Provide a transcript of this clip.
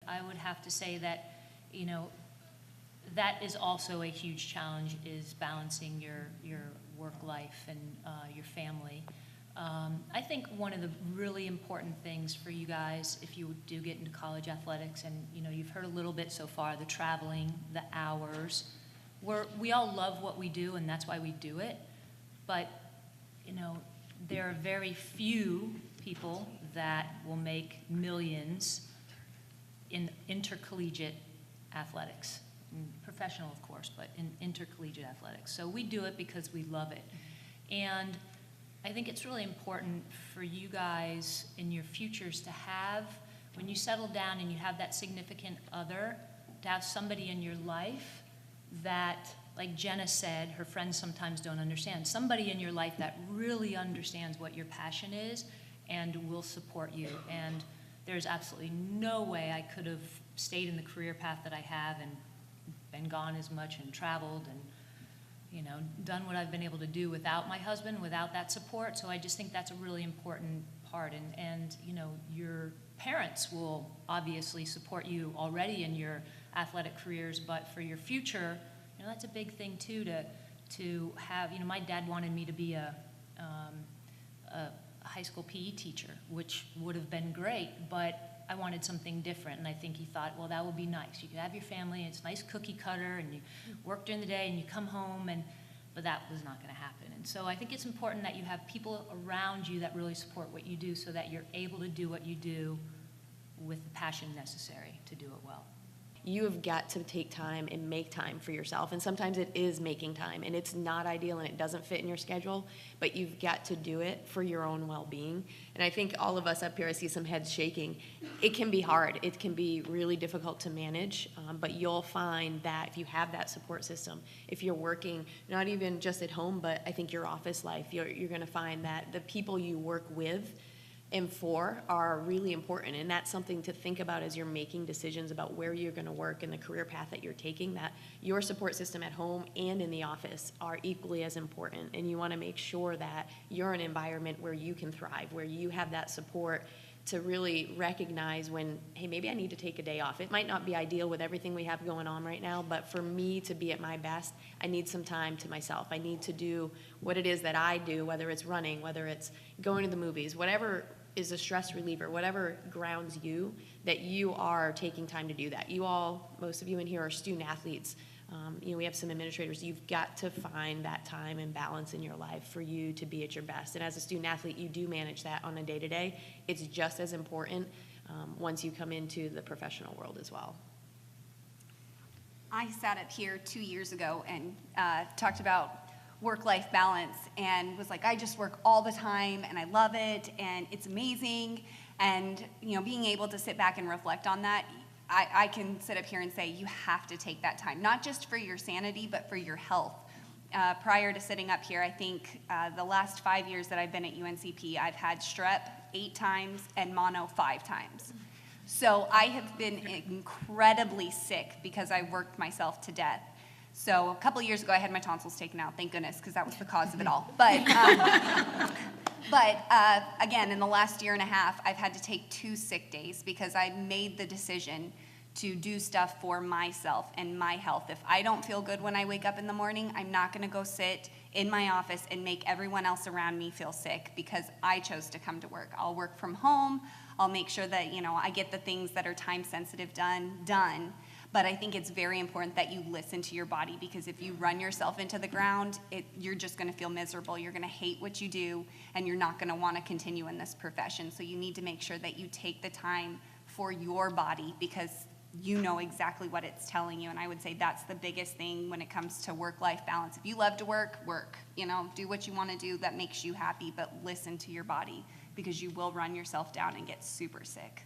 I would have to say that, you know, that is also a huge challenge, is balancing your work life and your family. I think one of the really important things for you guys, if you do get into college athletics, and you know, you've heard a little bit so far, the traveling, the hours, we all love what we do, and that's why we do it. But you know, there are very few people that will make millions in intercollegiate athletics. Professional, of course, but in intercollegiate athletics. So we do it because we love it. And I think it's really important for you guys in your futures to have, when you settle down and you have that significant other, to have somebody in your life that, like Jenna said, her friends sometimes don't understand. Somebody in your life that really understands what your passion is and will support you. And there's absolutely no way I could have stayed in the career path that I have and been gone as much and traveled and, you know, done what I've been able to do without my husband, without that support. So I just think that's a really important part. And you know, your parents will obviously support you already in your athletic careers, but for your future, you know, that's a big thing too, to have, you know, my dad wanted me to be a high school PE teacher, which would have been great, but I wanted something different, and I think he thought, well, that would be nice. You could have your family, and it's nice cookie cutter, and you work during the day, and you come home, but that was not going to happen. And so I think it's important that you have people around you that really support what you do, so that you're able to do what you do with the passion necessary to do it well. You have got to take time and make time for yourself. And sometimes it is making time, and it's not ideal and it doesn't fit in your schedule, but you've got to do it for your own well-being. And I think all of us up here, I see some heads shaking. It can be hard. It can be really difficult to manage, but you'll find that if you have that support system, if you're working, not even just at home, but I think your office life, you're going to find that the people you work with and for are really important, and that's something to think about as you're making decisions about where you're going to work and the career path that you're taking, that your support system at home and in the office are equally as important, and you want to make sure that you're in an environment where you can thrive, where you have that support to really recognize when, hey, maybe I need to take a day off. It might not be ideal with everything we have going on right now, but for me to be at my best, I need some time to myself. I need to do what it is that I do, whether it's running, whether it's going to the movies, whatever is a stress reliever, whatever grounds you, that you are taking time to do that. You all, most of you in here are student athletes. You know, we have some administrators. You've got to find that time and balance in your life for you to be at your best. And as a student athlete, you do manage that on a day-to-day. It's just as important once you come into the professional world as well. I sat up here 2 years ago and talked about work-life balance and was like, I just work all the time and I love it and it's amazing. And you know, being able to sit back and reflect on that, I can sit up here and say you have to take that time, not just for your sanity, but for your health. Prior to sitting up here, I think the last 5 years that I've been at UNCP, I've had strep 8 times and mono 5 times. So I have been incredibly sick because I worked myself to death. So a couple of years ago, I had my tonsils taken out, thank goodness, because that was the cause of it all. But again, in the last year and a half, I've had to take 2 sick days because I made the decision to do stuff for myself and my health. If I don't feel good when I wake up in the morning, I'm not going to go sit in my office and make everyone else around me feel sick because I chose to come to work. I'll work from home. I'll make sure that, you know, I get the things that are time sensitive done. But I think it's very important that you listen to your body, because if you run yourself into the ground, you're just going to feel miserable. You're going to hate what you do, and you're not going to want to continue in this profession. So you need to make sure that you take the time for your body, because you know exactly what it's telling you. And I would say that's the biggest thing when it comes to work-life balance. If you love to work, work. You know, do what you want to do that makes you happy, but listen to your body, because you will run yourself down and get super sick.